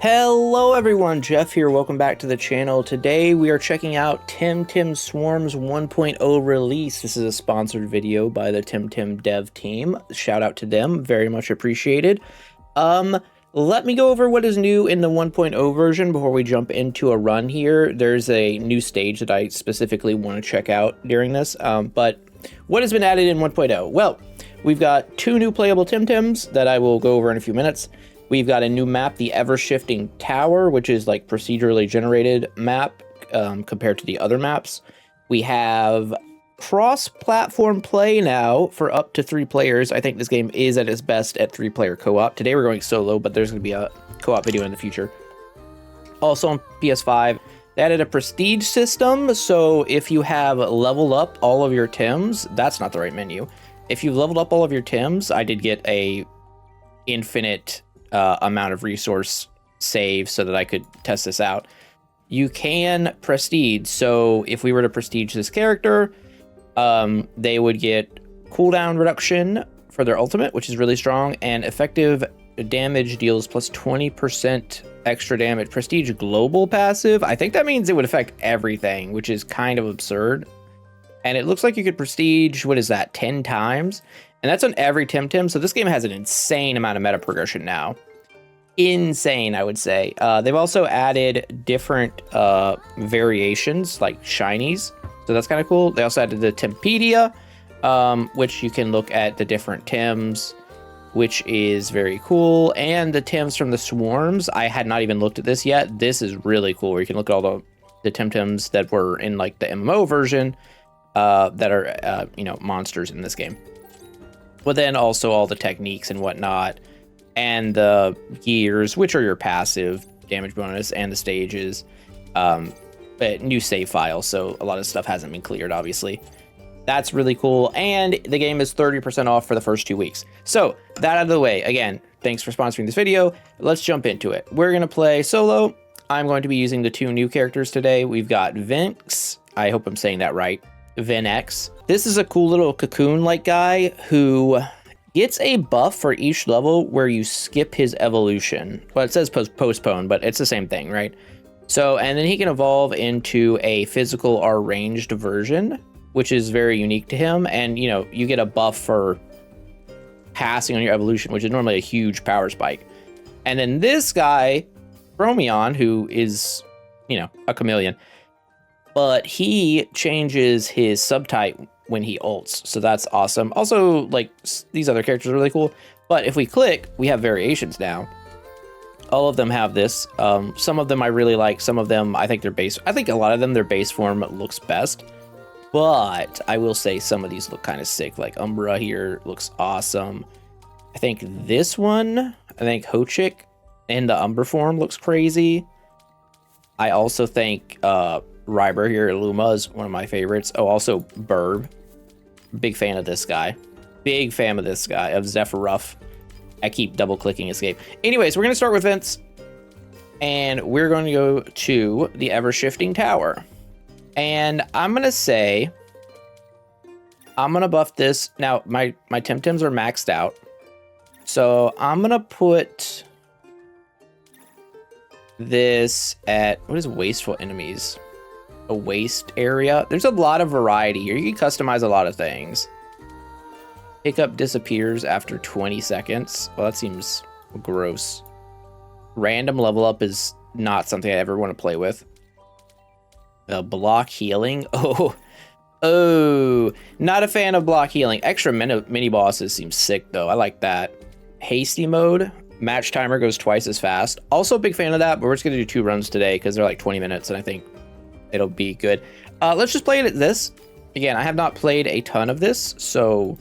Hello everyone, Jeff here. Welcome back to the channel. Today we are checking out Temtem Swarms 1.0 release. This is a sponsored video by the Temtem dev team. Shout out to them, very much appreciated. Let me go over what is new in the 1.0 version before we jump into a run here. There's a new stage that I specifically want to check out during this, but what has been added in 1.0? Well, we've got two new playable Temtems that I will go over in a few minutes. We've got a new map, the Ever-Shifting Tower, which is like procedurally generated map compared to the other maps. We have cross-platform play now for up to 3 players. I think this game is at its best at 3-player co-op. Today we're going solo, but there's going to be a co-op video in the future. Also on PS5, they added a prestige system, so if you have leveled up all of your Tems, that's not the right menu. If you've leveled up all of your Tems, I did get a infinite amount of resource save so that I could test this out. You can prestige, so if we were to prestige this character, they would get cooldown reduction for their ultimate, which is really strong, and effective damage deals plus 20% extra damage. Prestige global passive, I think that means it would affect everything, which is kind of absurd. And it looks like you could prestige, what is that, 10 times? And that's on every Temtem, so this game has an insane amount of meta progression now. Insane, I would say. They've also added different variations, like shinies, so that's kind of cool. They also added the Tempedia, which you can look at the different Tems, which is very cool. And the Tems from the Swarms, I had not even looked at this yet. This is really cool, where you can look at all the Temtems that were in like the MMO version that are, monsters in this game. But then also all the techniques and whatnot, and the gears, which are your passive damage bonus, and the stages. But new save file, so a lot of stuff hasn't been cleared, obviously. That's really cool, and the game is 30% off for the first 2 weeks. So, that out of the way, again, thanks for sponsoring this video. Let's jump into it. We're going to play solo. I'm going to be using the 2 new characters today. We've got Vinx, I hope I'm saying that right, Vinx. This is a cool little cocoon-like guy who gets a buff for each level where you skip his evolution. Well, it says postpone, but it's the same thing, right? So, and then he can evolve into a physical or ranged version, which is very unique to him. And, you get a buff for passing on your evolution, which is normally a huge power spike. And then this guy, Chromion, who is, a chameleon, but he changes his subtype when he ults, so that's awesome. Also, like, these other characters are really cool, but if we click, we have variations now. All of them have this. Some of them I really like, some of them I think they're base. I think a lot of them, their base form looks best, but I will say some of these look kind of sick. Like Umbra here looks awesome. I think this one, Hochik in the Umbra form looks crazy. I also think Ryber here, Luma, is one of my favorites. Oh, also Burb. Big fan of this guy. Big fan of this guy, of Zephyruff. I keep double clicking escape. Anyways, we're going to start with Vince. And we're going to go to the Ever-Shifting Tower. And I'm going to say, I'm going to buff this. Now, my Temtems are maxed out. So I'm going to put this at, what is wasteful enemies? A waste area. There's a lot of variety here. You can customize a lot of things. Pickup disappears after 20 seconds. Well, that seems gross. Random level up is not something I ever want to play with. Block healing. Oh, not a fan of block healing. Extra mini bosses seem sick though. I like that. Hasty mode. Match timer goes twice as fast. Also a big fan of that, but we're just gonna do 2 runs today because they're like 20 minutes, and I think it'll be good. Let's just play it at this. Again, I have not played a ton of this, so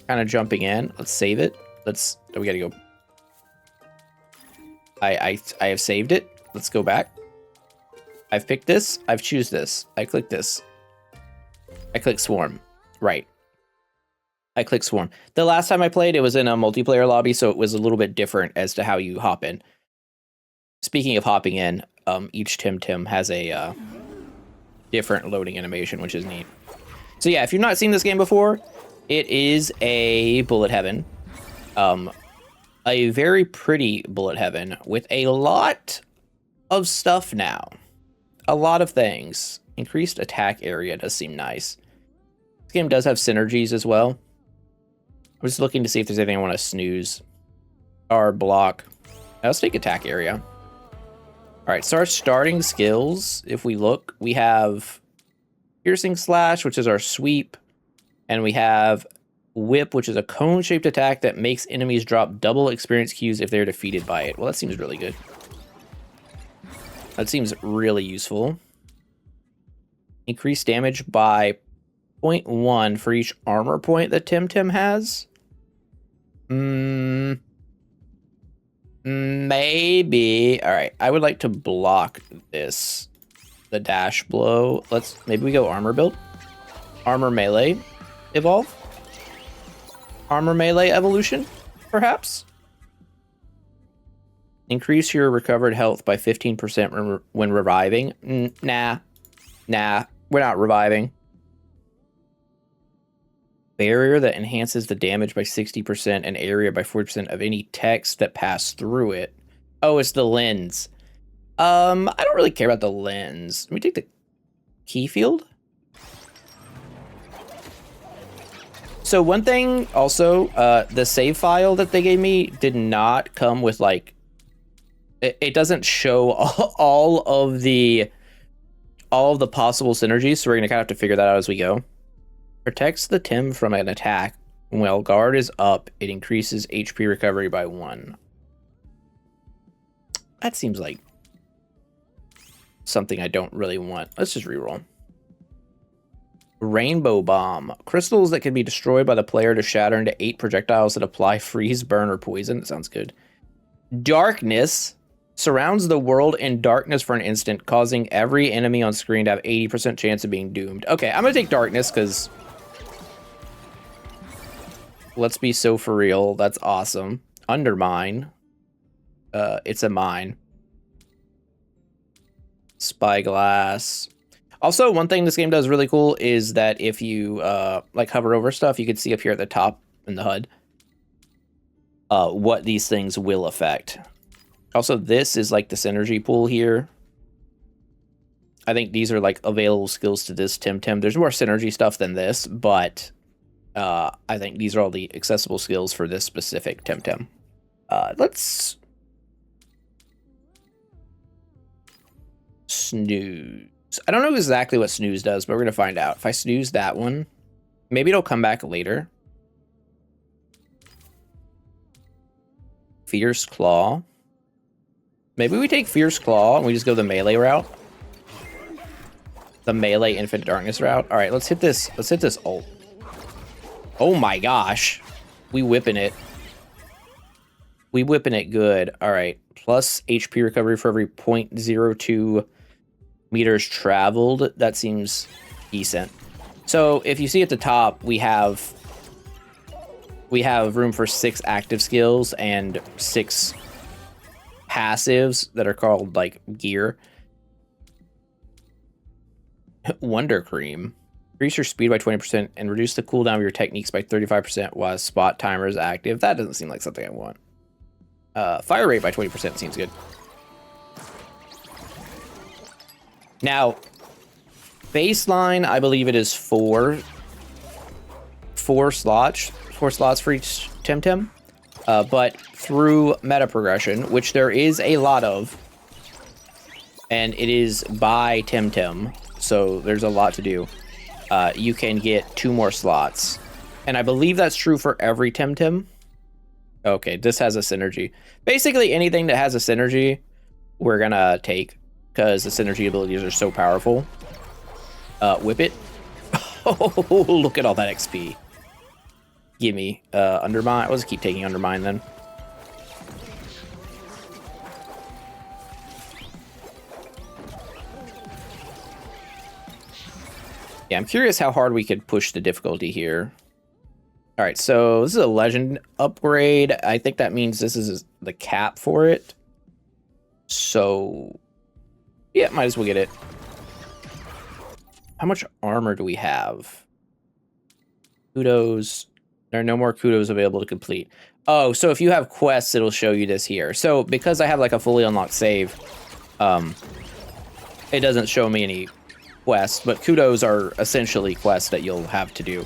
kind of jumping in. Let's save it. We gotta go. I have saved it. Let's go back. I've picked this. I've choose this. I click this. I click Swarm. Right. I click Swarm. The last time I played, it was in a multiplayer lobby, so it was a little bit different as to how you hop in. Speaking of hopping in, each Temtem has a different loading animation, which is neat. So yeah, if you've not seen this game before, it is a bullet heaven. A very pretty bullet heaven with a lot of stuff now. A lot of things. Increased attack area does seem nice. This game does have synergies as well. I'm just looking to see if there's anything I want to snooze or block. Let's take attack area. All right, so our starting skills, if we look, we have piercing slash, which is our sweep, and we have whip, which is a cone-shaped attack that makes enemies drop double experience Qs if they're defeated by it. Well, that seems really good. That seems really useful. Increase damage by 0.1 for each armor point that Temtem has. Maybe. All right, I would like to block this. The dash blow. Maybe we go armor build. Armor melee evolve. Armor melee evolution, perhaps. Increase your recovered health by 15% when reviving. Nah, we're not reviving. Barrier that enhances the damage by 60% and area by 40% of any text that pass through it. Oh, it's the lens. I don't really care about the lens. Let me take the key field. So one thing also, the save file that they gave me did not come with like, it doesn't show all of the possible synergies. So we're gonna kind of have to figure that out as we go. Protects the Tem from an attack. While guard is up, it increases HP recovery by 1. That seems like something I don't really want. Let's just reroll. Rainbow Bomb. Crystals that can be destroyed by the player to shatter into 8 projectiles that apply freeze, burn, or poison. That sounds good. Darkness. Surrounds the world in darkness for an instant, causing every enemy on screen to have 80% chance of being doomed. Okay, I'm going to take darkness because... Let's be so for real. That's awesome. Undermine. It's a mine. Spyglass. Also, one thing this game does really cool is that if you like hover over stuff, you can see up here at the top in the HUD what these things will affect. Also, this is like the synergy pool here. I think these are like available skills to this Temtem. There's more synergy stuff than this, but I think these are all the accessible skills for this specific Temtem. Let's snooze. I don't know exactly what snooze does, but we're going to find out. If I snooze that one, maybe it'll come back later. Fierce Claw. Maybe we take Fierce Claw and we just go the melee route. The melee Infinite Darkness route. All right, let's hit this. Let's hit this ult. Oh my gosh. We whipping it. We whipping it good. All right. Plus HP recovery for every 0.02 meters traveled. That seems decent. So if you see at the top, we have room for 6 active skills and 6 passives that are called like gear. Wonder Cream. Increase your speed by 20% and reduce the cooldown of your techniques by 35% while spot timer is active. That doesn't seem like something I want. Fire rate by 20% seems good. Now, baseline, I believe it is 4 slots for each Temtem. But through meta progression, which there is a lot of, and it is by Temtem, so there's a lot to do. You can get 2 more slots. And I believe that's true for every Temtem. Okay, this has a synergy. Basically, anything that has a synergy, we're gonna take, because the synergy abilities are so powerful. Whip it. Oh, look at all that XP. Gimme. Undermine. Let's keep taking Undermine then. Yeah, I'm curious how hard we could push the difficulty here. All right, so this is a legend upgrade. I think that means this is the cap for it. So, yeah, might as well get it. How much armor do we have? Kudos. There are no more kudos available to complete. Oh, so if you have quests, it'll show you this here. So because I have like a fully unlocked save, it doesn't show me any quests, but kudos are essentially quests that you'll have to do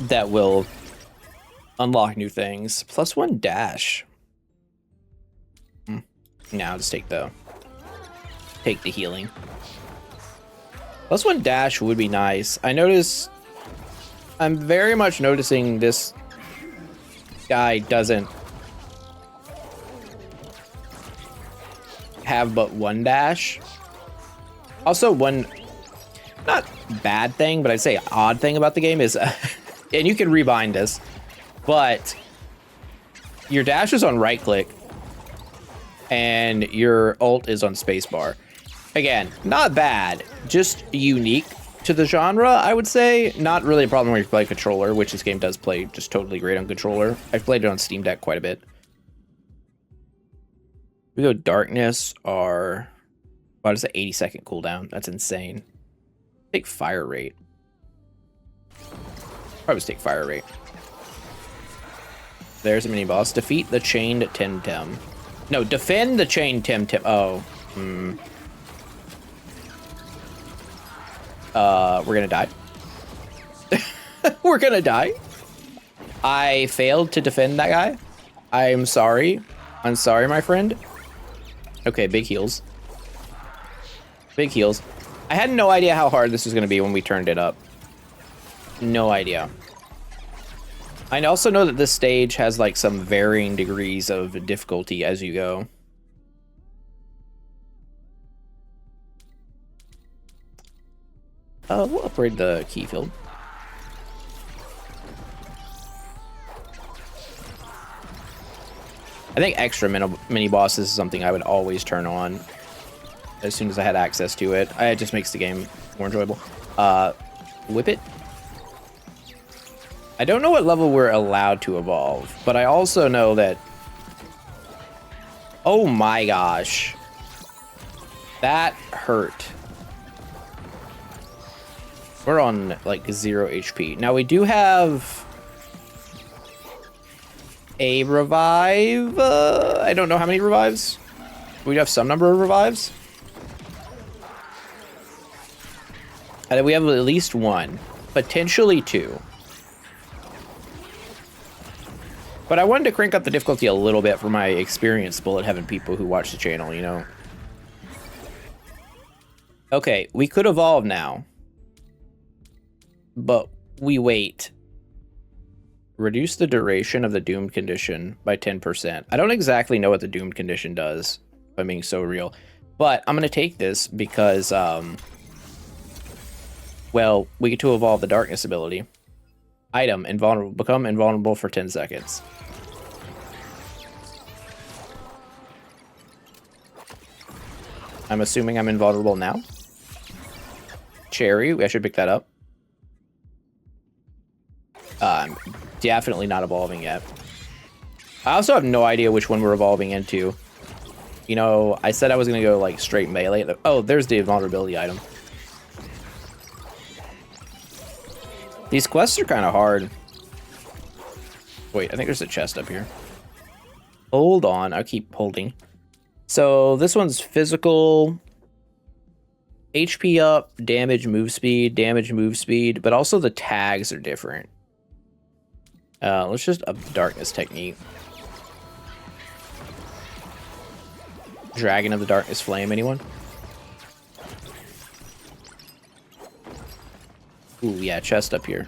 that will unlock new things. +1 dash. Now just take the healing. +1 dash would be nice. I'm very much noticing this guy doesn't have but 1 dash. Also, one not bad thing, but I'd say odd thing about the game is, and you can rebind this, but your dash is on right click and your ult is on spacebar. Again, not bad, just unique to the genre, I would say. Not really a problem when you play controller, which this game does play just totally great on controller. I've played it on Steam Deck quite a bit. We go darkness or what is it? 80-second cooldown. That's insane. Take fire rate. Probably just take fire rate. There's a mini boss. Defeat the chained Temtem. No, defend the chained Temtem. Oh. We're gonna die. We're gonna die. I failed to defend that guy. I'm sorry. I'm sorry, my friend. Okay, big heals. Big heals. I had no idea how hard this was gonna be when we turned it up. No idea. I also know that this stage has like some varying degrees of difficulty as you go. We'll upgrade the key field. I think extra mini bosses is something I would always turn on as soon as I had access to it. It just makes the game more enjoyable. Whip it. I don't know what level we're allowed to evolve, but I also know that... Oh my gosh. That hurt. We're on like 0 HP. Now we do have a revive. I don't know how many revives. We have some number of revives. And we have at least 1, potentially 2. But I wanted to crank up the difficulty a little bit for my experienced bullet heaven people who watch the channel, you know. Okay, we could evolve now. But we wait. Reduce the duration of the doomed condition by 10%. I don't exactly know what the doomed condition does, if I'm being so real. But I'm going to take this because, well, we get to evolve the darkness ability. Item, invulnerable. Become invulnerable for 10 seconds. I'm assuming I'm invulnerable now. Cherry, I should pick that up. I'm definitely not evolving yet. I also have no idea which one we're evolving into. You know, I said I was going to go like straight melee. Oh, there's the invulnerability item. These quests are kind of hard. Wait, I think there's a chest up here. Hold on, I'll keep holding. So this one's physical. HP up, damage, move speed, but also the tags are different. Let's just up darkness technique. Dragon of the Darkness Flame, anyone? Ooh, yeah, chest up here.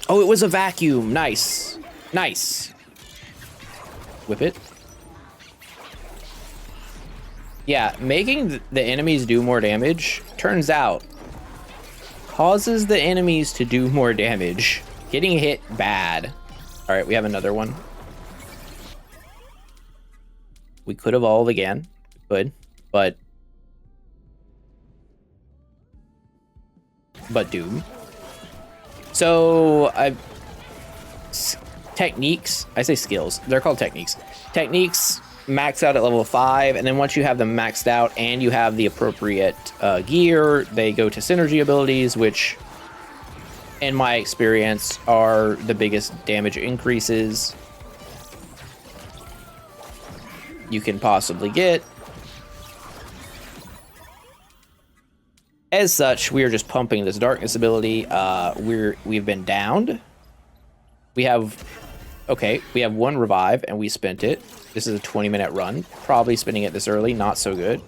Oh, it was a vacuum. Nice. Nice. Whip it. Yeah, making the enemies do more damage, turns out, causes the enemies to do more damage. Getting hit bad. All right, we have another one. We could evolve again. We could, but Doom. So techniques, I say skills, they're called techniques. Techniques max out at level 5, and then once you have them maxed out and you have the appropriate gear, they go to synergy abilities, which in my experience, are the biggest damage increases you can possibly get. As such, we are just pumping this darkness ability. We've been downed. We have one revive, and we spent it. This is a 20-minute run. Probably spending it this early, not so good.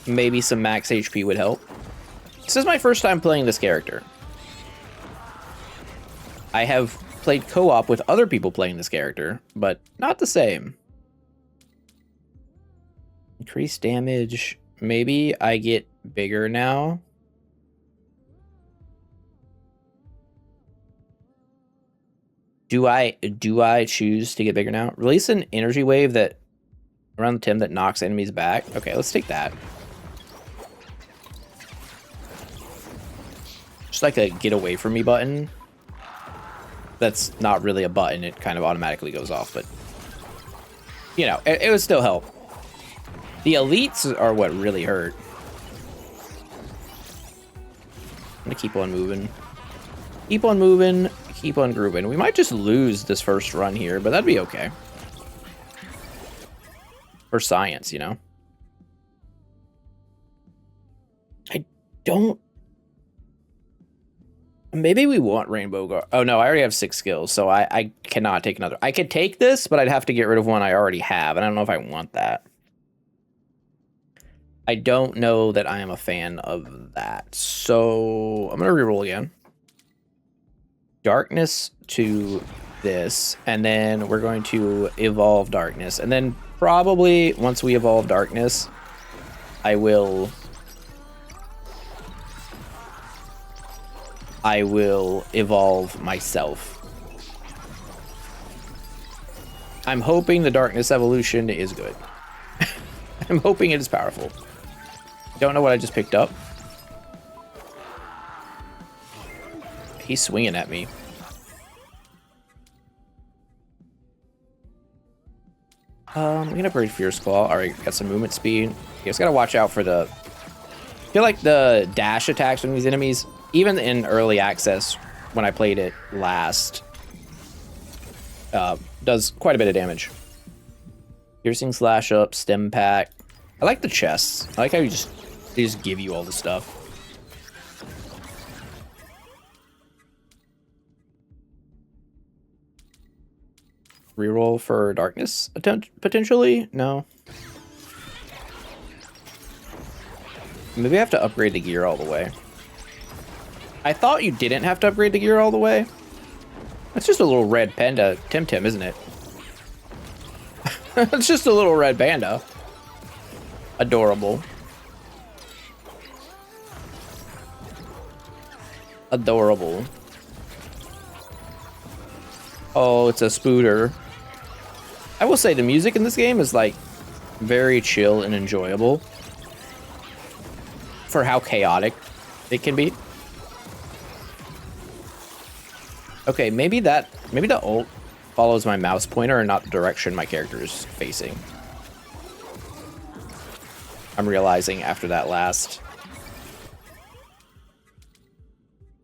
Maybe some max HP would help. This is my first time playing this character. I have played co-op with other people playing this character, but not the same. Increased damage. Maybe I get bigger now. Do I choose to get bigger now? Release an energy wave that around the Tem that knocks enemies back. Okay, let's take that. Just like a get away from me button. That's not really a button. It kind of automatically goes off, but you know, it would still help. The elites are what really hurt. I'm gonna keep on moving. Keep on moving. Keep on grooving. We might just lose this first run here, but that'd be okay. For science, you know? I don't... Maybe we want Rainbow Guard. Oh, no, I already have 6 skills, so I cannot take another. I could take this, but I'd have to get rid of one I already have, and I don't know if I want that. I don't know that I am a fan of that, so I'm going to reroll again. Darkness to this, and then we're going to evolve darkness, and then probably once we evolve darkness, I will evolve myself. I'm hoping the darkness evolution is good. I'm hoping it is powerful. Don't know what I just picked up. He's swinging at me. I'm gonna upgrade Fierce Claw. Alright, got some movement speed. You just gotta watch out for the... I feel like the dash attacks from these enemies, even in early access, when I played it last, does quite a bit of damage. Piercing Slash Up, Stem Pack. I like the chests. I like how they just give you all the stuff. Reroll for darkness potentially? No. Maybe I have to upgrade the gear all the way. I thought you didn't have to upgrade the gear all the way. That's just a little red panda Temtem, isn't it? It's just a little red panda. Adorable. Adorable. Oh, it's a spooter. I will say the music in this game is like very chill and enjoyable for how chaotic it can be. Okay, maybe the ult follows my mouse pointer and not the direction my character is facing. I'm realizing after that last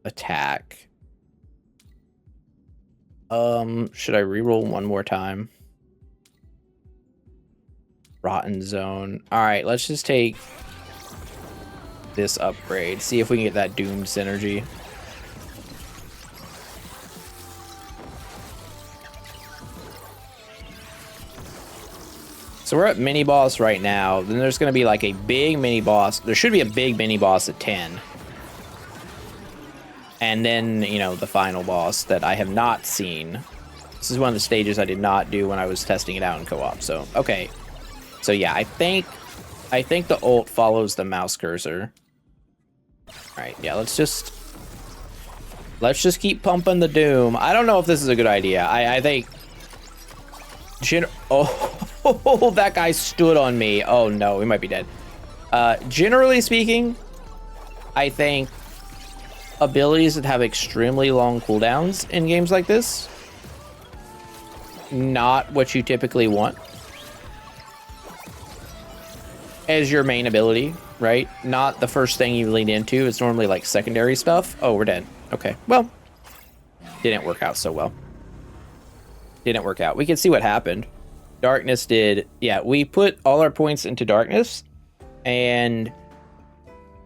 attack. Should I reroll one more time? Rotten Zone. Alright, let's just take this upgrade. See if we can get that doomed synergy. So we're at mini boss right now. Then there's going to be like a big mini boss. There should be a big mini boss at 10. And then, you know, the final boss that I have not seen. This is one of the stages I did not do when I was testing it out in co-op. So, okay. So yeah, I think the ult follows the mouse cursor. Alright, yeah, let's just keep pumping the doom. I don't know if this is a good idea. I think... Oh, that guy stood on me. Oh no, he might be dead. Generally speaking, I think abilities that have extremely long cooldowns in games like this, not what you typically want. as your main ability, right? Not the first thing you lean into. It's normally like secondary stuff. Oh, we're dead. Okay, well, didn't work out so well. Didn't work out. We can see what happened. Darkness did. Yeah, we put all our points into darkness, and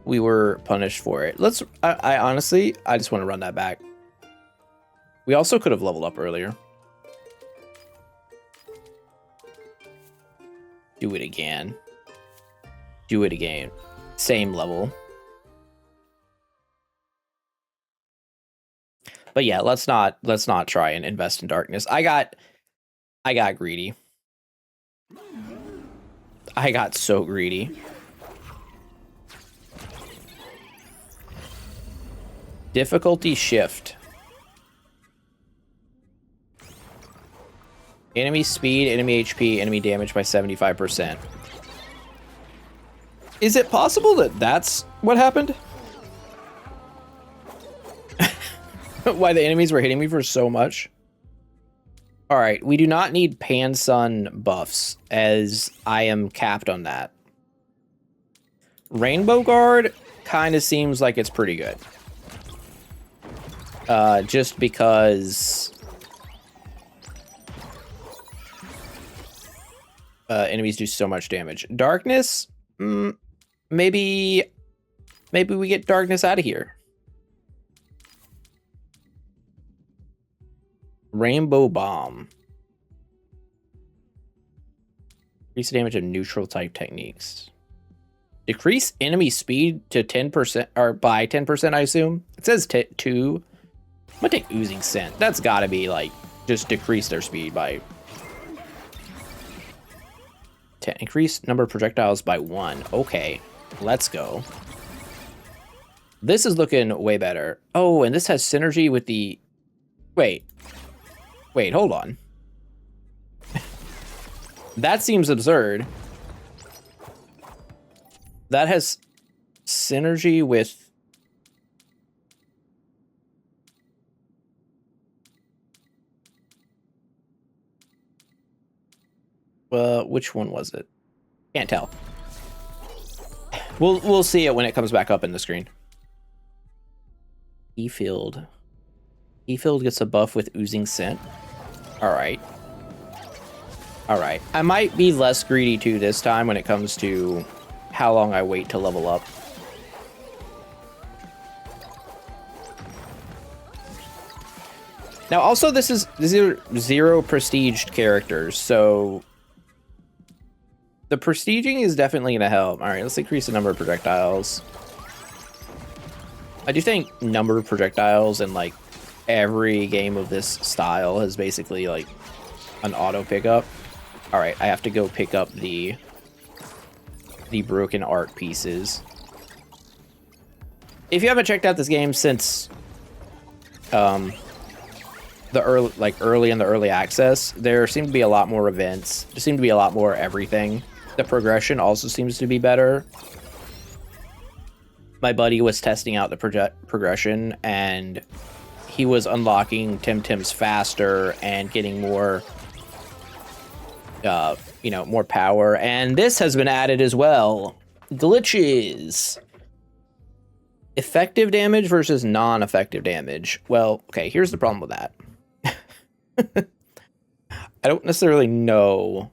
we were punished for it. I honestly, I just want to run that back. We also could have leveled up earlier. Do it again. Do it again. Same level. But yeah, let's not try and invest in darkness. I got greedy. I got so greedy. Difficulty shift. Enemy speed, enemy HP, enemy damage by 75%. Is it possible that that's what happened? Why the enemies were hitting me for so much? All right, we do not need Pan-Sun buffs, as I am capped on that. Rainbow Guard kind of seems like it's pretty good. Just because enemies do so much damage. Darkness, maybe we get darkness out of here. Rainbow Bomb. Increase the damage of neutral type techniques. Decrease enemy speed to 10%, or by 10%, I assume. It says 2. I'm gonna take Oozing Scent. That's gotta be like, just decrease their speed by 10. Increase number of projectiles by 1. Okay, let's go. This is looking way better. Oh, and this has synergy with the... Wait, hold on. That seems absurd. That has synergy with... which one was it? Can't tell. We'll see it when it comes back up in the screen. E-Field. E-Field gets a buff with Oozing Scent. Alright. Alright. I might be less greedy too this time when it comes to how long I wait to level up. Now also these are 0 prestiged characters, so the prestiging is definitely gonna help. Alright, let's increase the number of projectiles. I do think number of projectiles in like every game of this style is basically like an auto pickup. Alright, I have to go pick up the broken art pieces. If you haven't checked out this game since the early in the early access, there seem to be a lot more events. There seem to be a lot more everything. The progression also seems to be better. My buddy was testing out the progression, and he was unlocking Temtems faster and getting more, you know, more power. And this has been added as well. Glitches. Effective damage versus non-effective damage. Well, okay, here's the problem with that. I don't necessarily know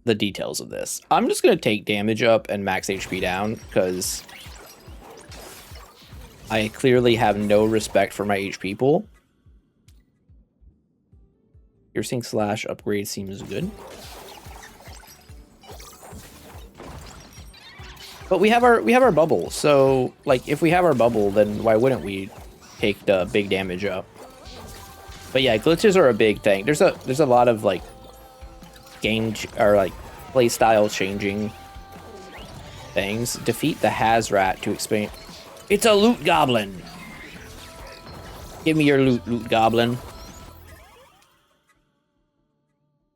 the details of this. I'm just going to take damage up and max HP down, because I clearly have no respect for my HP pool. Piercing slash upgrade seems good. But we have our bubble, so like if we have our bubble, then why wouldn't we take the big damage up? But yeah, glitches are a big thing. There's a lot of like play style changing things. Defeat the Hazrat to explain. It's a loot goblin. Give me your loot goblin.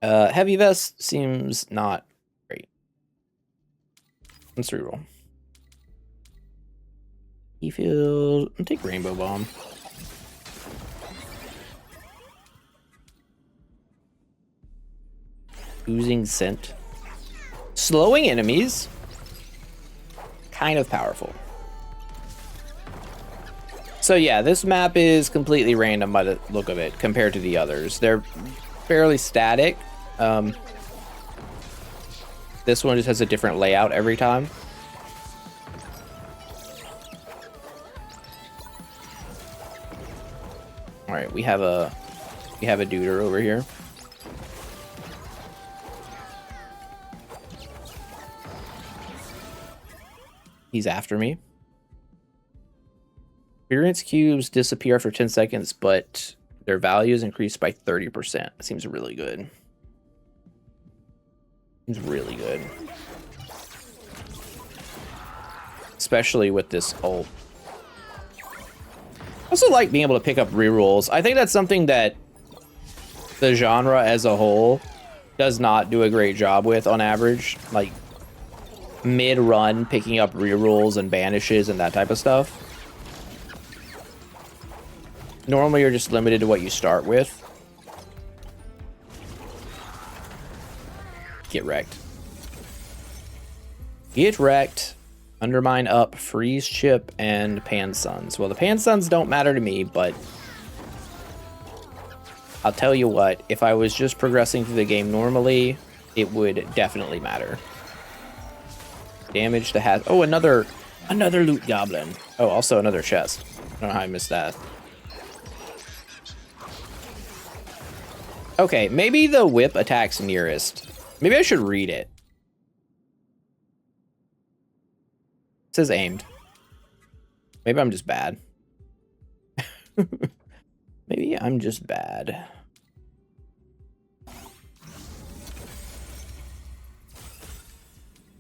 Heavy vest seems not great. Let's reroll. E-Field. I'll take Rainbow Bomb. Oozing Scent. slowing enemies. Kind of powerful. So yeah, this map is completely random by the look of it compared to the others. They're fairly static. This one just has a different layout every time. All right, we have a duder over here. He's after me. Experience cubes disappear after 10 seconds, but their value is increased by 30%. That seems really good. Seems really good. Especially with this ult. I also like being able to pick up rerolls. I think that's something that the genre as a whole does not do a great job with on average. Like, mid-run, picking up rerolls and banishes and that type of stuff. Normally, you're just limited to what you start with. Get wrecked. Get wrecked. Undermine up, freeze chip, and pan suns. Well, the pan suns don't matter to me, but I'll tell you what, if I was just progressing through the game normally, it would definitely matter. Damage to has. Oh, another loot goblin. Oh, also another chest. I don't know how I missed that. Okay, maybe the whip attacks nearest. Maybe I should read it. It says aimed. Maybe I'm just bad. Maybe I'm just bad.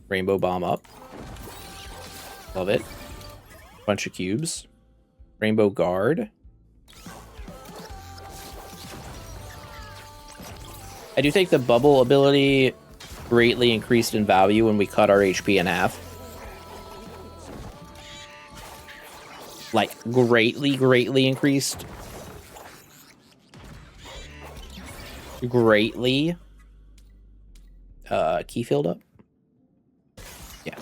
Rainbow bomb up. Love it. Bunch of cubes. Rainbow guard. I do think the bubble ability greatly increased in value when we cut our HP in half. Like, greatly increased. Greatly. Key filled up? Yeah.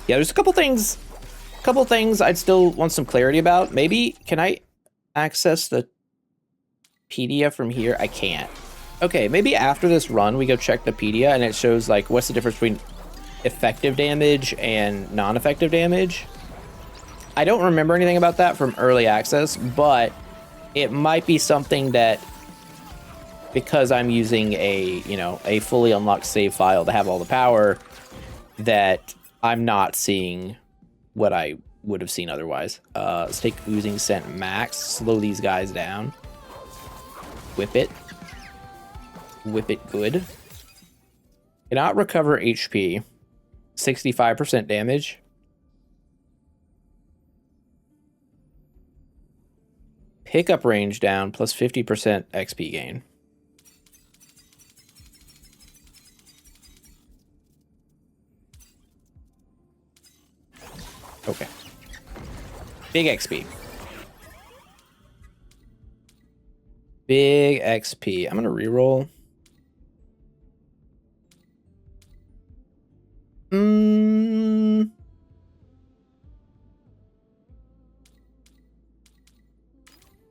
Yeah, there's a couple things I'd still want some clarity about. Maybe, can I access the PDF from here? I can't. Okay, maybe after this run, we go check the PDF and it shows, like, what's the difference between effective damage and non-effective damage. I don't remember anything about that from early access, but it might be something that, because I'm using a fully unlocked save file to have all the power, that I'm not seeing what I would have seen otherwise. Let's take oozing scent max, slow these guys down. Whip it good. Cannot recover HP. 65% damage. Pickup range down, plus 50% XP gain. Okay. Big XP. Big XP. I'm gonna reroll. I'm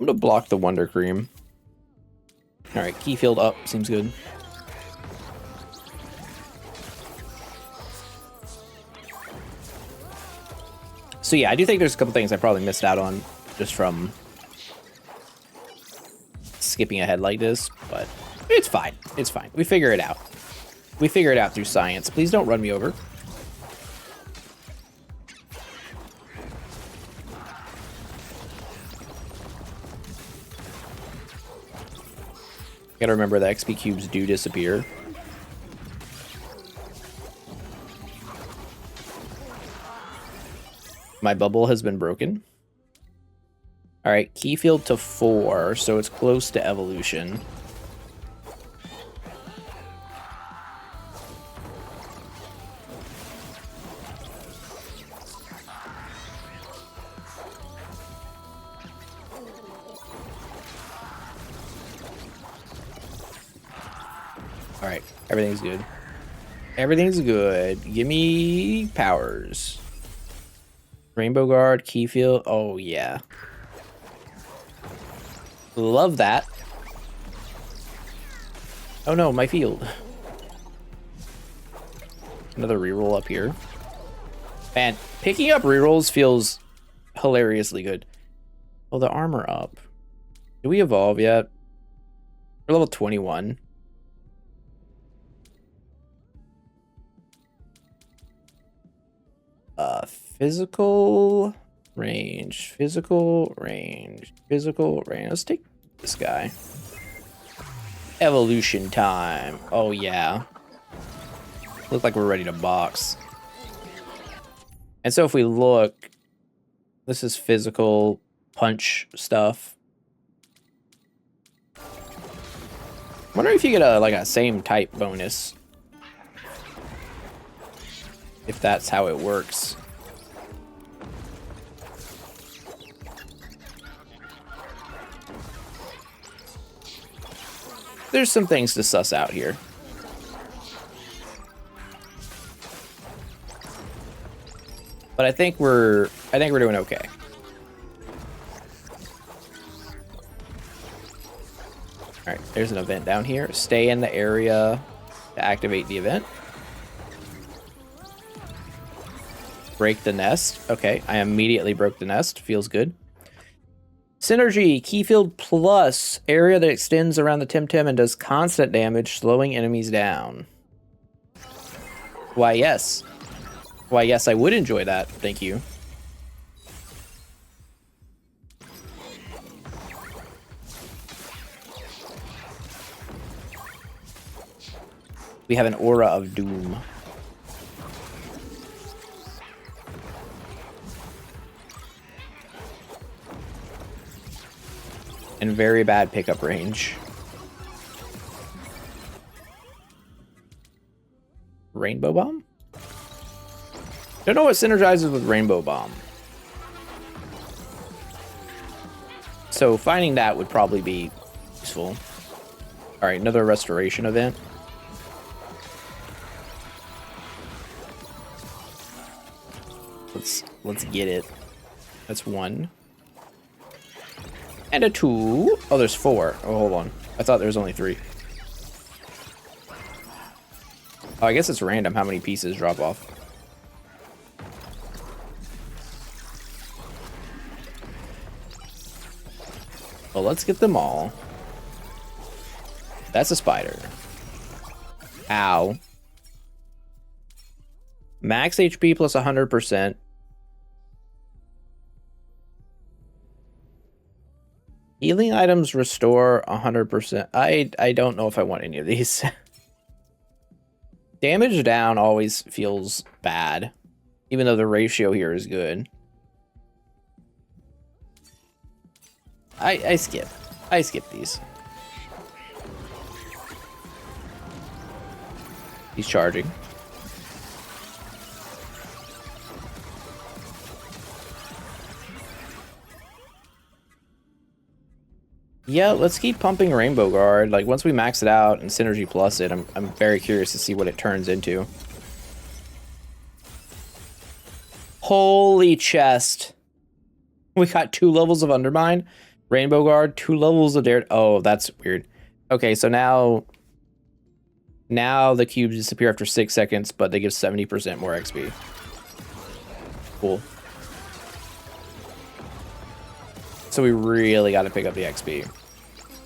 gonna block the Wonder Cream. Alright, key field up. Seems good. So yeah, I do think there's a couple things I probably missed out on just from skipping ahead like this, but it's fine. It's fine. We figure it out. We figure it out through science. Please don't run me over. Gotta remember the XP cubes do disappear. My bubble has been broken. All right, key field to 4, so it's close to evolution. All right, everything's good. Everything's good. Give me powers. Rainbow Guard, Key Field. Oh, yeah. Love that. Oh, no, my field. Another reroll up here. Man, picking up rerolls feels hilariously good. Oh, the armor up. Do we evolve yet? We're level 21. Physical range, physical range, physical range. Let's take this guy. Evolution time. Oh, yeah. Look like we're ready to box. And so if we look, this is physical punch stuff. Wonder if you get a same type bonus. If that's how it works. There's some things to suss out here. But I think we're doing okay. All right, there's an event down here. Stay in the area to activate the event. Break the nest. Okay, I immediately broke the nest. Feels good. Synergy, key field plus, area that extends around the Temtem and does constant damage, slowing enemies down. Why, yes. Why, yes, I would enjoy that. Thank you. We have an aura of doom. And very bad pickup range. Rainbow Bomb? Don't know what synergizes with Rainbow Bomb. So finding that would probably be useful. Alright, another restoration event. Let's get it. That's 1. And a 2. Oh, there's 4. Oh, hold on. I thought there was only 3. Oh, I guess it's random how many pieces drop off. Well, let's get them all. That's a spider. Ow. Max HP plus 100%. Healing items restore 100%. I don't know if I want any of these. Damage down always feels bad, even though the ratio here is good. I skip. I skip these. He's charging. Yeah, let's keep pumping Rainbow Guard. Like, once we max it out and Synergy plus it, I'm very curious to see what it turns into. Holy chest. We got 2 levels of Undermine. Rainbow Guard, 2 levels of Dare. Oh, that's weird. Okay, so now the cubes disappear after 6 seconds, but they give 70% more XP. Cool. So we really got to pick up the XP.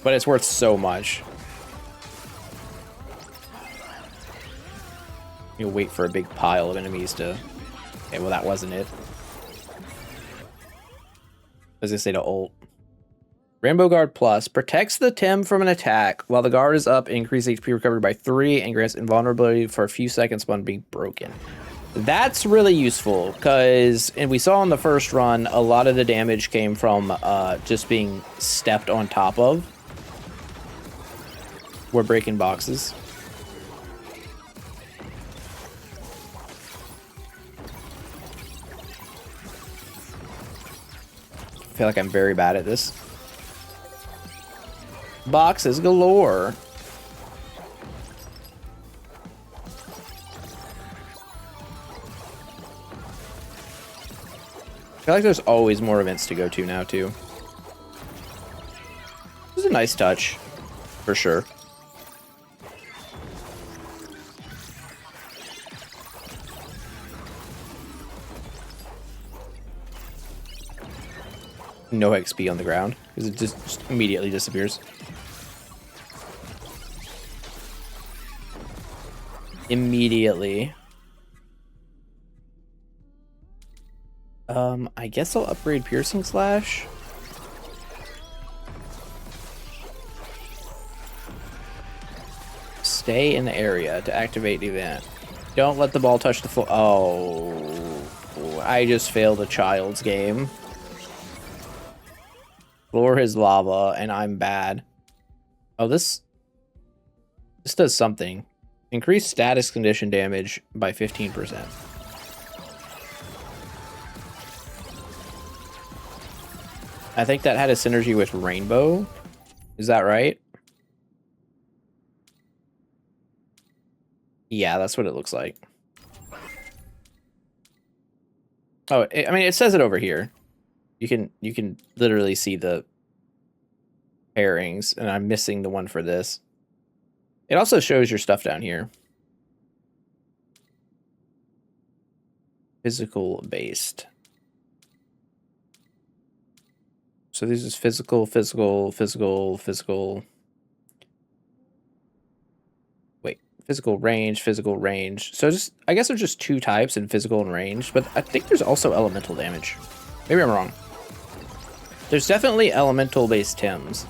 But it's worth so much. You'll wait for a big pile of enemies to... Okay, well, that wasn't it. I was gonna say to ult. Rainbow Guard Plus protects the Tem from an attack. While the guard is up, increase HP recovery by 3 and grants invulnerability for a few seconds upon being broken. That's really useful, because, and we saw in the first run, a lot of the damage came from just being stepped on top of. We're breaking boxes. I feel like I'm very bad at this. Boxes galore. I feel like there's always more events to go to now, too. This is a nice touch, for sure. No XP on the ground, because it just immediately disappears. Immediately. I guess I'll upgrade Piercing Slash. Stay in the area to activate the event. Don't let the ball touch the floor. Oh, I just failed a child's game. Floor is lava, and I'm bad. Oh, this does something. Increase status condition damage by 15%. I think that had a synergy with Rainbow. Is that right? Yeah, that's what it looks like. Oh, I mean, it says it over here. You can literally see the pairings, and I'm missing the one for this. It also shows your stuff down here. Physical based. So this is physical, physical, physical, physical. Wait, physical range, physical range. So just, I guess there's just two types in physical and range, but I think there's also elemental damage. Maybe I'm wrong. There's definitely elemental based Tems.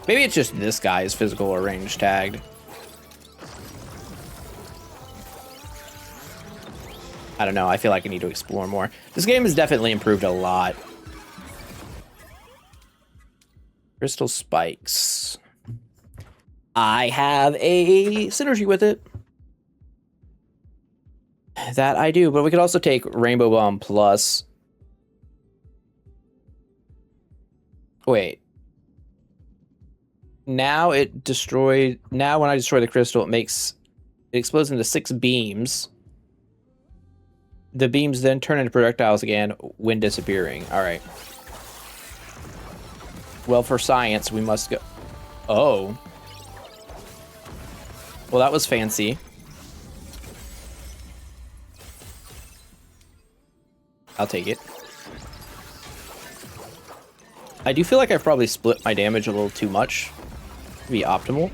Maybe it's just this guy is physical or range tagged. I don't know. I feel like I need to explore more. This game has definitely improved a lot. Crystal spikes. I have a synergy with it. That I do, but we could also take Rainbow Bomb Plus. Wait. Now it destroyed. Now when I destroy the crystal, it explodes into 6 beams. The beams then turn into projectiles again when disappearing. All right. Well, for science, we must go. Oh. Well, that was fancy. I'll take it. I do feel like I've probably split my damage a little too much to be optimal.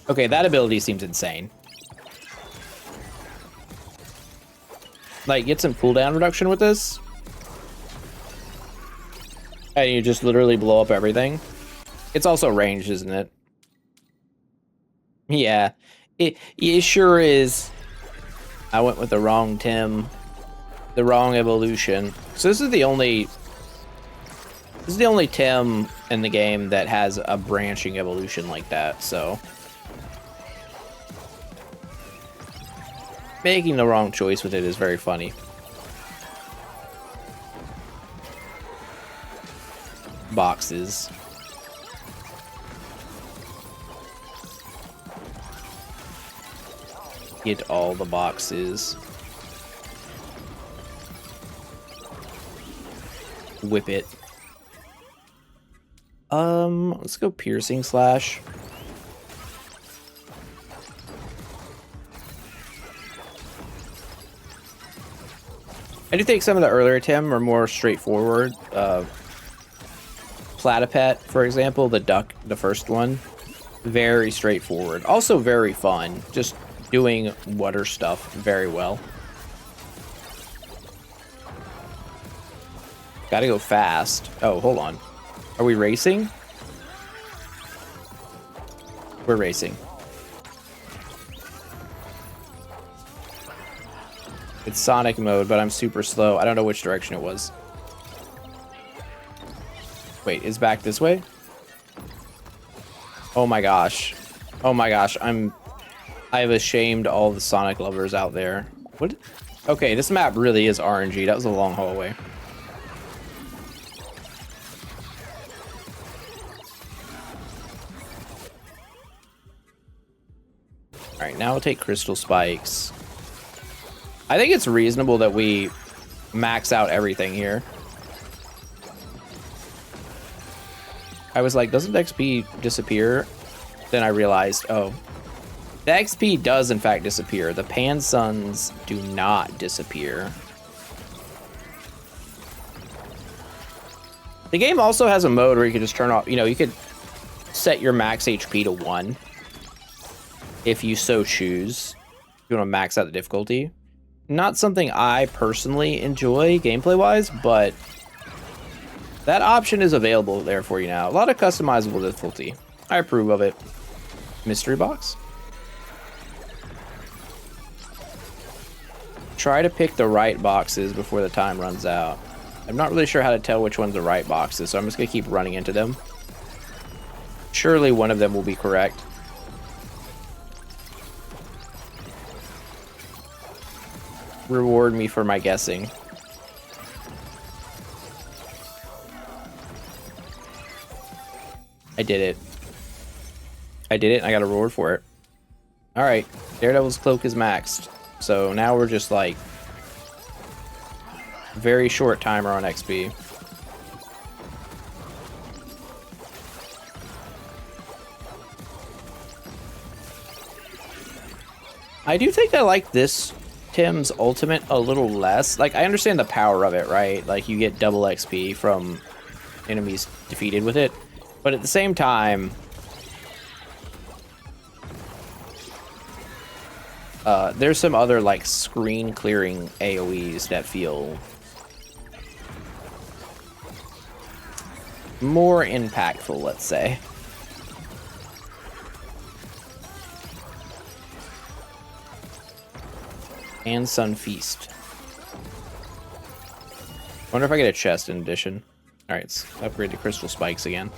Okay, that ability seems insane. Like, get some cooldown reduction with this. And you just literally blow up everything. It's also ranged, isn't it? Yeah, it sure is. I went with the wrong Tem, the wrong evolution. So this is the only Tem in the game that has a branching evolution like that. So making the wrong choice with it is very funny. Boxes. Get all the boxes. Whip it. Let's go Piercing Slash. I do think some of the earlier Tem are more straightforward. Platypet, for example, the duck, the first one, very straightforward. Also very fun, just doing water stuff very well. Gotta go fast. Oh, hold on. Are we racing? We're racing. It's Sonic mode, but I'm super slow. I don't know which direction it was. Wait, is back this way? Oh my gosh. Oh my gosh, I've ashamed all the Sonic lovers out there. What? Okay, this map really is RNG. That was a long hallway. Alright, now we'll take Crystal Spikes. I think it's reasonable that we max out everything here. I was like, doesn't XP disappear? Then I realized, oh, the XP does in fact disappear. The pan suns do not disappear. The game also has a mode where you can just turn off, you know, you could set your max HP to 1 if you so choose. You want to max out the difficulty. Not something I personally enjoy gameplay-wise, but that option is available there for you now. A lot of customizable difficulty. I approve of it. Mystery box. Try to pick the right boxes before the time runs out. I'm not really sure how to tell which one's the right boxes, so I'm just going to keep running into them. Surely one of them will be correct. Reward me for my guessing. I did it. I did it, and I got a reward for it. Alright, Daredevil's Cloak is maxed. So now we're just like... very short timer on XP. I do think I like this Tems ultimate a little less. Like, I understand the power of it, right? Like, you get double XP from enemies defeated with it. But at the same time, there's some other, like, screen clearing AoEs that feel more impactful, let's say. And Sun Feast. Wonder if I get a chest in addition. Alright, let's upgrade the crystal spikes again.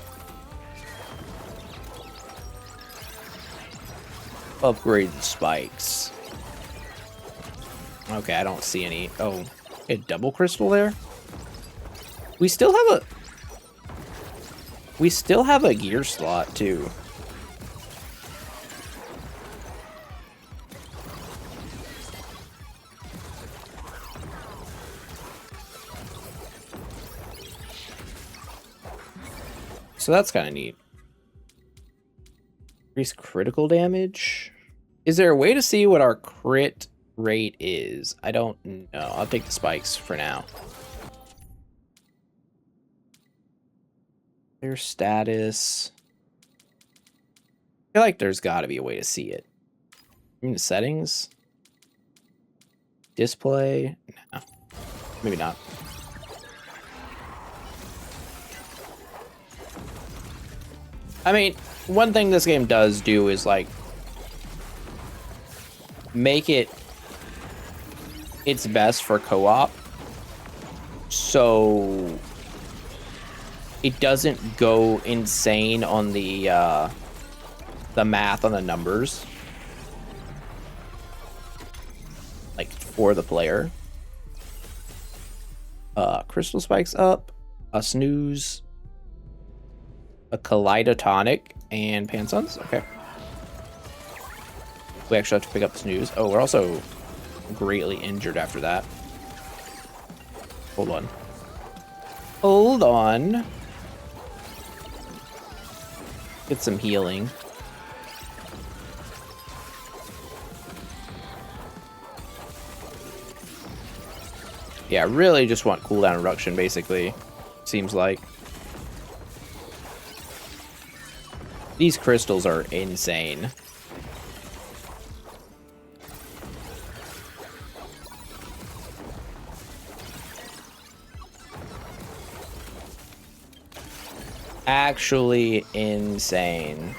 Upgrade the spikes. Okay, I don't see any. Oh, a double crystal there? We still have a gear slot too. So that's kind of neat. Increase critical damage. Is there a way to see what our crit rate is? I don't know. I'll take the spikes for now. Their status. I feel like there's got to be a way to see it. I mean, the settings. Display. No. Maybe not. I mean, one thing this game does do is, like, make it its best for co-op. So it doesn't go insane on the math on the numbers. Like, for the player. Crystal spikes up. A snooze. A Kaleidotonic and Pansuns. Okay. We actually have to pick up the snooze. Oh, we're also greatly injured after that. Hold on. Hold on. Get some healing. Yeah, I really just want cooldown reduction, basically. Seems like. These crystals are insane. Actually insane.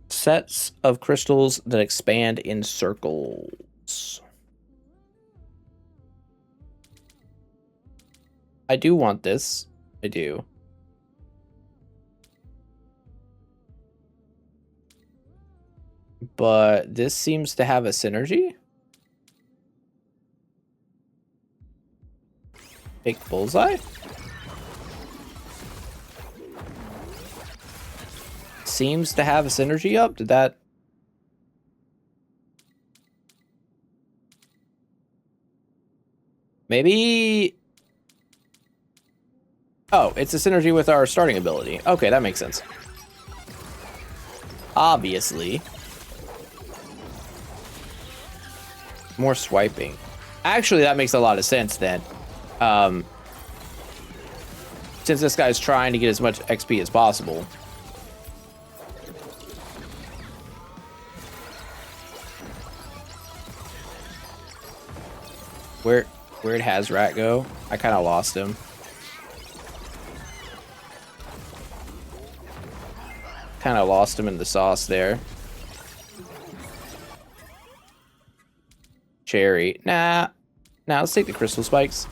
Sets of crystals that expand in circles. I do want this. I do. But this seems to have a synergy. Big bullseye? seems to have a synergy up. Did that... Maybe... Oh, it's a synergy with our starting ability. Okay, that makes sense. Obviously. More swiping. Actually, that makes a lot of sense then. Since this guy's trying to get as much XP as possible. Where'd Hazrat go? I kind of lost him. Kind of lost him in the sauce there. Cherry. Nah, let's take the crystal spikes.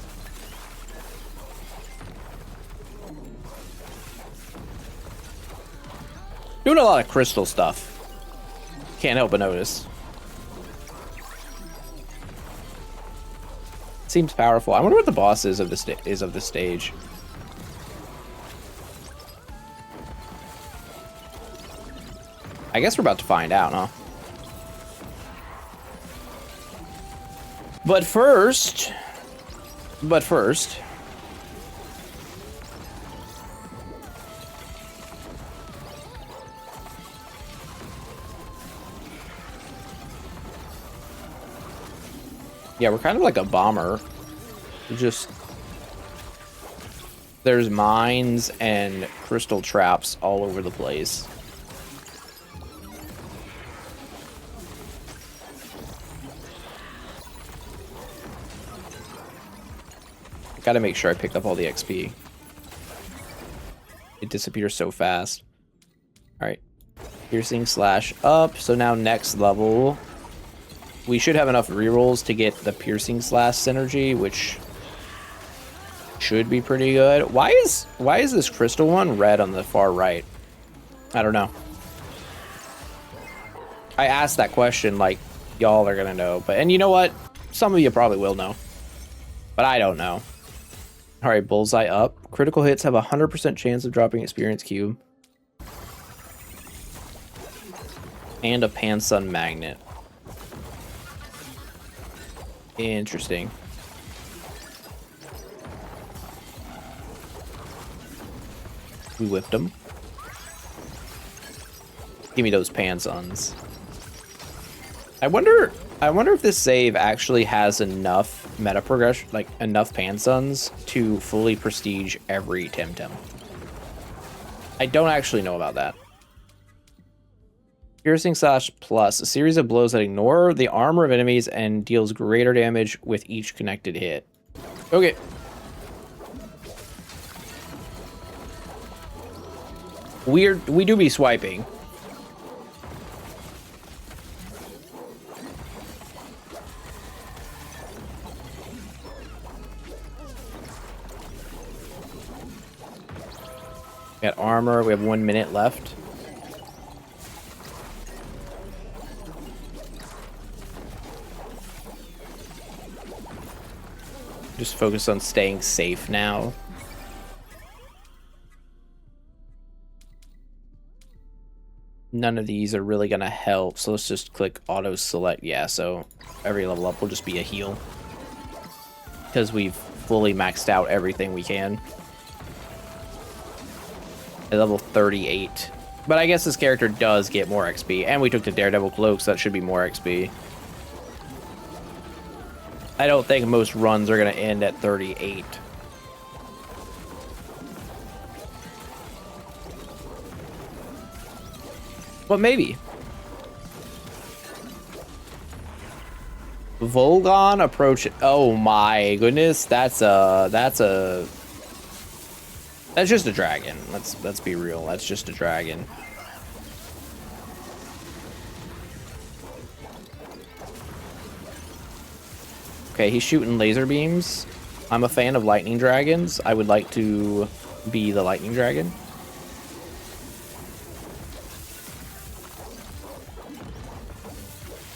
Doing a lot of crystal stuff. Can't help but notice. Seems powerful. I wonder what the boss is of the stage. I guess we're about to find out, huh? But first... Yeah, we're kind of like a bomber. Just... There's mines and crystal traps all over the place. Gotta make sure I pick up all the XP. It disappears so fast. Alright. Piercing slash up. So now next level, we should have enough rerolls to get the piercing slash synergy, which should be pretty good. Why is this crystal one red on the far right? I don't know. I asked that question like y'all are gonna know, and you know what? Some of you probably will know, but I don't know. All right, bullseye up. Critical hits have a 100% chance of dropping experience cube. And a Pansun magnet. Interesting. We whipped him. Give me those Pansuns. I wonder if this save actually has enough meta progression, like enough Pansuns to fully prestige every Temtem. I don't actually know about that. Piercing slash plus, a series of blows that ignore the armor of enemies and deals greater damage with each connected hit. Okay. We do be swiping. Got armor. We have 1 minute left. Just focus on staying safe now. None of these are really gonna help, so let's just click auto select. Yeah, so every level up will just be a heal because we've fully maxed out everything we can. At level 38. But I guess this character does get more XP, and we took the Daredevil Cloak, so that should be more XP. I don't think most runs are going to end at 38. But maybe. Volgon approach. Oh my goodness, that's just a dragon. Let's be real. That's just a dragon. Okay, he's shooting laser beams. I'm a fan of lightning dragons. I would like to be the lightning dragon.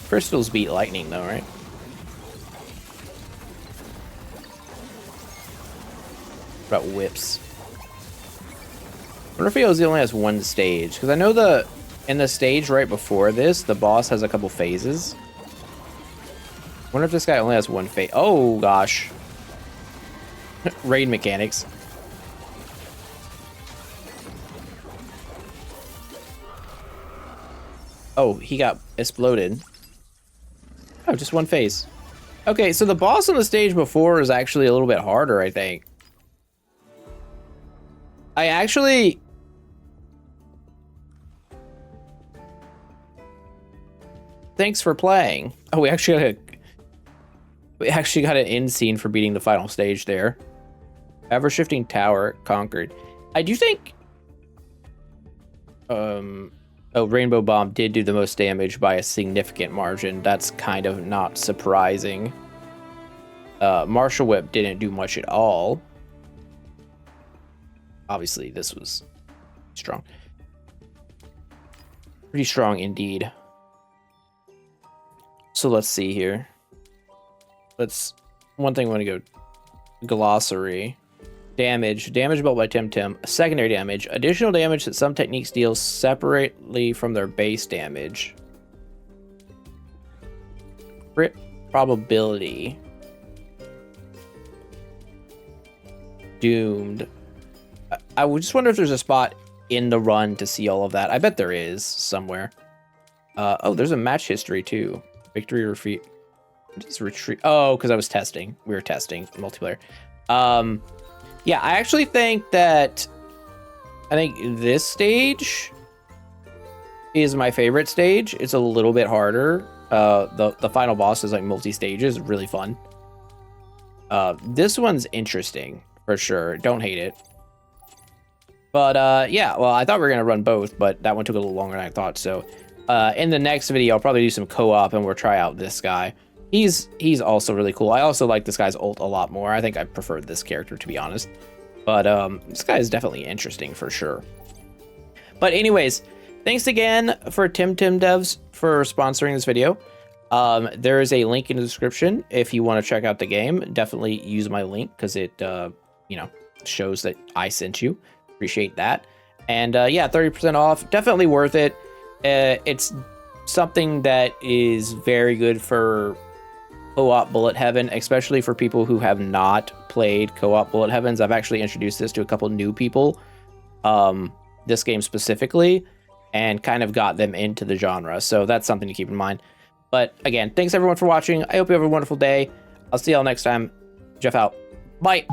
Crystals beat lightning though, right? What about whips? wonder if he only has one stage, because I know in the stage right before this, the boss has a couple phases. Wonder if this guy only has one phase. Oh gosh. Raid mechanics. Oh, he got exploded. Oh, just one phase. Okay, so the boss on the stage before is actually a little bit harder, I think. I actually... Thanks for playing. Oh, we actually got an end scene for beating the final stage there. Ever-shifting tower conquered. I do think... Oh, Rainbow Bomb did do the most damage by a significant margin. That's kind of not surprising. Martial Whip didn't do much at all. Obviously, this was strong. Pretty strong indeed. So let's see here. One thing I want to go glossary. Damage built by Temtem. Secondary damage. Additional damage that some techniques deal separately from their base damage. Crit probability. Doomed. I would just wonder if there's a spot in the run to see all of that. I bet there is somewhere. Oh, there's a match history too. Victory or retreat. Retreat. Oh, because I was testing. We were testing multiplayer. Yeah, I actually think this stage is my favorite stage. It's a little bit harder. The final boss is like multi-stages, really fun. This one's interesting for sure. Don't hate it. But yeah, well, I thought we were gonna run both, but that one took a little longer than I thought. So in the next video, I'll probably do some co-op and we'll try out this guy. He's also really cool. I also like this guy's ult a lot more. I think I prefer this character, to be honest. But this guy is definitely interesting for sure. But anyways, thanks again for Temtem Devs for sponsoring this video. There is a link in the description if you want to check out the game. Definitely use my link because it, shows that I sent you. Appreciate that. And yeah, 30% off. Definitely worth it. It's something that is very good for co-op Bullet Heaven, especially for people who have not played co-op Bullet Heavens. I've actually introduced this to a couple new people, this game specifically, and kind of got them into the genre. So that's something to keep in mind. But again, thanks everyone for watching. I hope you have a wonderful day. I'll see y'all next time. Jeff out. Bye.